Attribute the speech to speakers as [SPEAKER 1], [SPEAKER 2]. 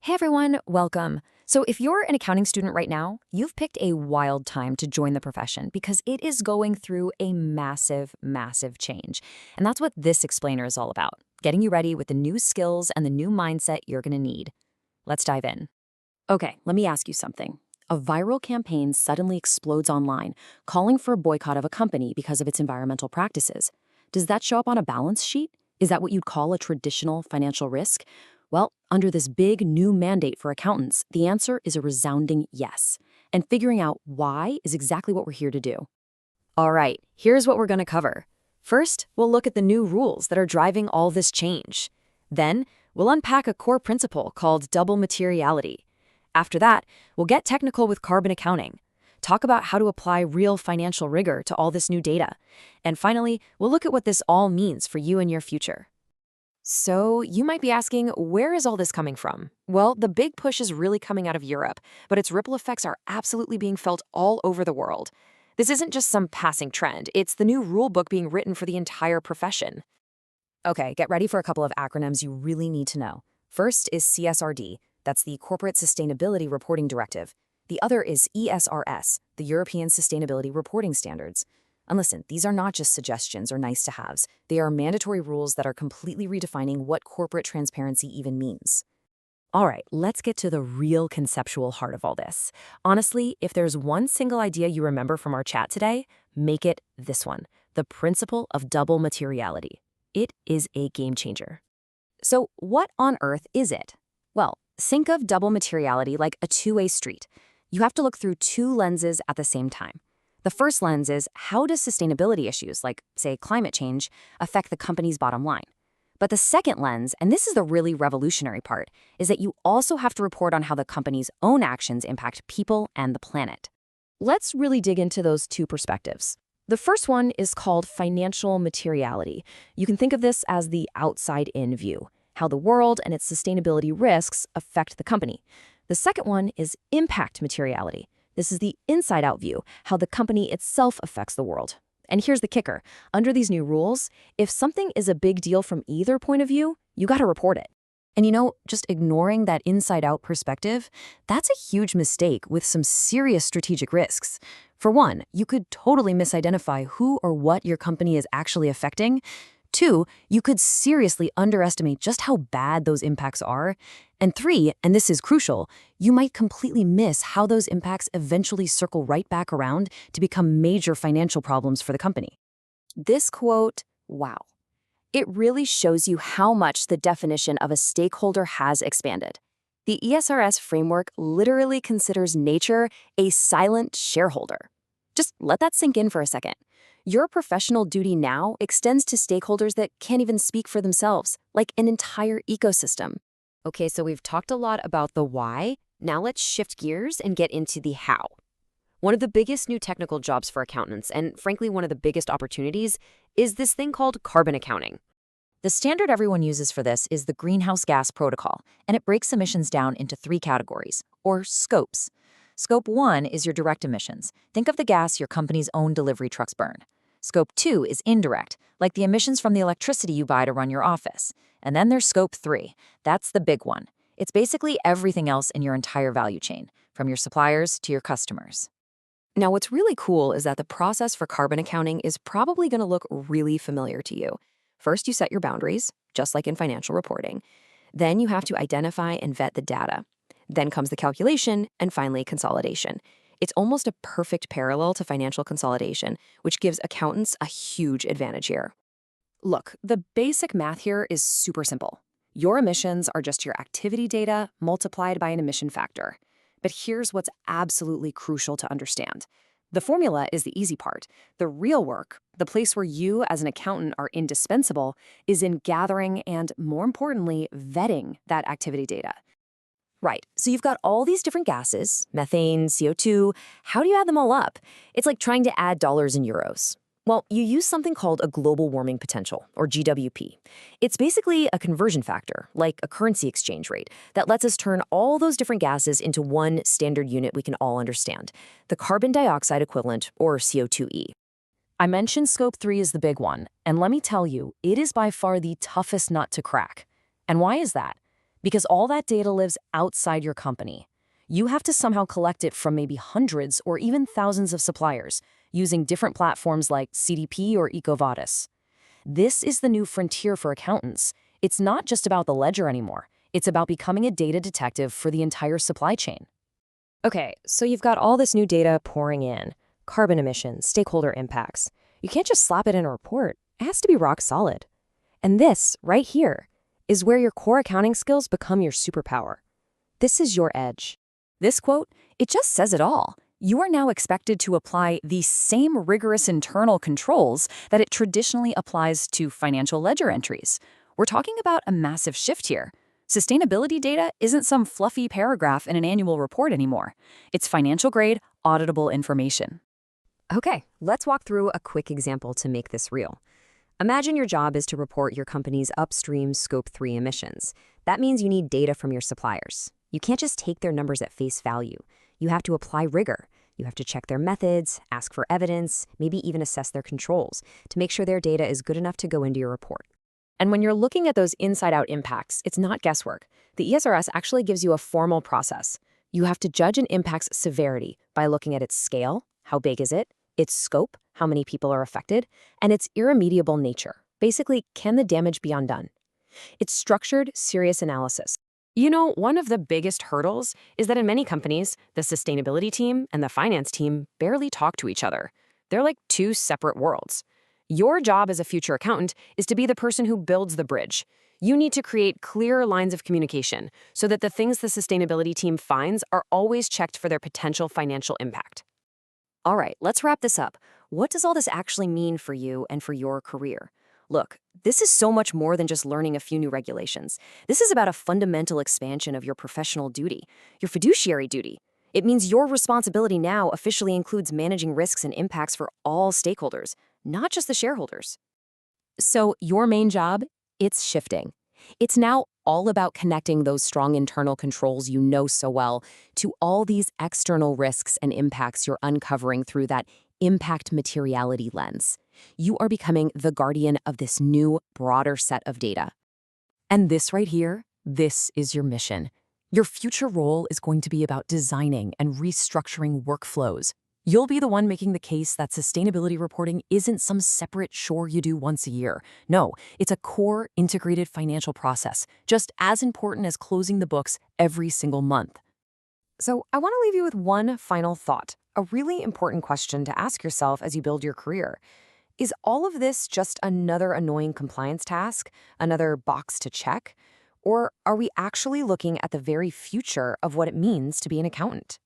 [SPEAKER 1] Hey everyone, welcome. So if you're an accounting student right now, you've picked a wild time to join the profession because it is going through a massive, massive change. And that's what this explainer is all about, getting you ready with the new skills and the new mindset you're going to need. Let's dive in. Okay, let me ask you something. A viral campaign suddenly explodes online, calling for a boycott of a company because of its environmental practices. Does that show up on a balance sheet? Is that what you'd call a traditional financial risk? Well, under this big new mandate for accountants, the answer is a resounding yes. And figuring out why is exactly what we're here to do. All right, here's what we're going to cover. First, we'll look at the new rules that are driving all this change. Then, we'll unpack a core principle called double materiality. After that, we'll get technical with carbon accounting, talk about how to apply real financial rigor to all this new data. And finally, we'll look at what this all means for you and your future. So you might be asking, where is all this coming from? Well, the big push is really coming out of Europe, but its ripple effects are absolutely being felt all over the world. This isn't just some passing trend, it's the new rule book being written for the entire profession. Okay, get ready for a couple of acronyms you really need to know. First is CSRD, that's the Corporate Sustainability Reporting Directive. The other is ESRS, the European Sustainability Reporting Standards. And listen, these are not just suggestions or nice-to-haves. They are mandatory rules that are completely redefining what corporate transparency even means. All right, let's get to the real conceptual heart of all this. Honestly, if there's one single idea you remember from our chat today, make it this one, the principle of double materiality. It is a game changer. So what on earth is it? Well, think of double materiality like a two-way street. You have to look through two lenses at the same time. The first lens is, how does sustainability issues, like, say, climate change, affect the company's bottom line? But the second lens, and this is the really revolutionary part, is that you also have to report on how the company's own actions impact people and the planet. Let's really dig into those two perspectives. The first one is called financial materiality. You can think of this as the outside-in view, how the world and its sustainability risks affect the company. The second one is impact materiality. This is the inside-out view, how the company itself affects the world. And here's the kicker. Under these new rules, if something is a big deal from either point of view, you got to report it. And just ignoring that inside-out perspective, that's a huge mistake with some serious strategic risks. For one, you could totally misidentify who or what your company is actually affecting. Two, you could seriously underestimate just how bad those impacts are. And three, and this is crucial, you might completely miss how those impacts eventually circle right back around to become major financial problems for the company. This quote, wow. It really shows you how much the definition of a stakeholder has expanded. The ESRS framework literally considers nature a silent shareholder. Just let that sink in for a second. Your professional duty now extends to stakeholders that can't even speak for themselves, like an entire ecosystem. Okay, so we've talked a lot about the why. Now let's shift gears and get into the how. One of the biggest new technical jobs for accountants, and frankly one of the biggest opportunities, is this thing called carbon accounting. The standard everyone uses for this is the Greenhouse Gas Protocol, and it breaks emissions down into three categories, or scopes. Scope 1 is your direct emissions. Think of the gas your company's own delivery trucks burn. Scope 2 is indirect, like the emissions from the electricity you buy to run your office. And then there's Scope 3. That's the big one. It's basically everything else in your entire value chain, from your suppliers to your customers. Now, what's really cool is that the process for carbon accounting is probably going to look really familiar to you. First, you set your boundaries, just like in financial reporting. Then you have to identify and vet the data. Then comes the calculation, and finally, consolidation. It's almost a perfect parallel to financial consolidation, which gives accountants a huge advantage here. Look, the basic math here is super simple. Your emissions are just your activity data multiplied by an emission factor. But here's what's absolutely crucial to understand. The formula is the easy part. The real work, the place where you as an accountant are indispensable, is in gathering and, more importantly, vetting that activity data. Right, so you've got all these different gases, methane, CO2. How do you add them all up? It's like trying to add dollars and euros. Well, you use something called a global warming potential, or GWP. It's basically a conversion factor, like a currency exchange rate, that lets us turn all those different gases into one standard unit we can all understand, the carbon dioxide equivalent, or CO2e. I mentioned Scope 3 is the big one, and let me tell you, it is by far the toughest nut to crack. And why is that? Because all that data lives outside your company. You have to somehow collect it from maybe hundreds or even thousands of suppliers using different platforms like CDP or EcoVadis. This is the new frontier for accountants. It's not just about the ledger anymore. It's about becoming a data detective for the entire supply chain.
[SPEAKER 2] Okay, so you've got all this new data pouring in. Carbon emissions, stakeholder impacts. You can't just slap it in a report. It has to be rock solid. And this, right here, is where your core accounting skills become your superpower. This is your edge.
[SPEAKER 1] This quote, it just says it all. You are now expected to apply the same rigorous internal controls that it traditionally applies to financial ledger entries. We're talking about a massive shift here. Sustainability data isn't some fluffy paragraph in an annual report anymore. It's financial-grade, auditable information.
[SPEAKER 2] Okay, let's walk through a quick example to make this real. Imagine your job is to report your company's upstream Scope 3 emissions. That means you need data from your suppliers. You can't just take their numbers at face value. You have to apply rigor. You have to check their methods, ask for evidence, maybe even assess their controls to make sure their data is good enough to go into your report. And when you're looking at those inside-out impacts, it's not guesswork. The ESRS actually gives you a formal process. You have to judge an impact's severity by looking at its scale, how big is it, its scope, how many people are affected, and its irremediable nature. Basically, can the damage be undone? It's structured, serious analysis. You know, one of the biggest hurdles is that in many companies, the sustainability team and the finance team barely talk to each other. They're like two separate worlds. Your job as a future accountant is to be the person who builds the bridge. You need to create clear lines of communication so that the things the sustainability team finds are always checked for their potential financial impact. All right, let's wrap this up. What does all this actually mean for you and for your career? Look, this is so much more than just learning a few new regulations. This is about a fundamental expansion of your professional duty, your fiduciary duty. It means your responsibility now officially includes managing risks and impacts for all stakeholders, not just the shareholders. So your main job, it's shifting. It's now all about connecting those strong internal controls you know so well to all these external risks and impacts you're uncovering through that impact materiality lens. You are becoming the guardian of this new, broader set of data. And this right here, this is your mission. Your future role is going to be about designing and restructuring workflows. You'll be the one making the case that sustainability reporting isn't some separate chore you do once a year. No, it's a core integrated financial process, just as important as closing the books every single month. So I want to leave you with one final thought, a really important question to ask yourself as you build your career. Is all of this just another annoying compliance task, another box to check? Or are we actually looking at the very future of what it means to be an accountant?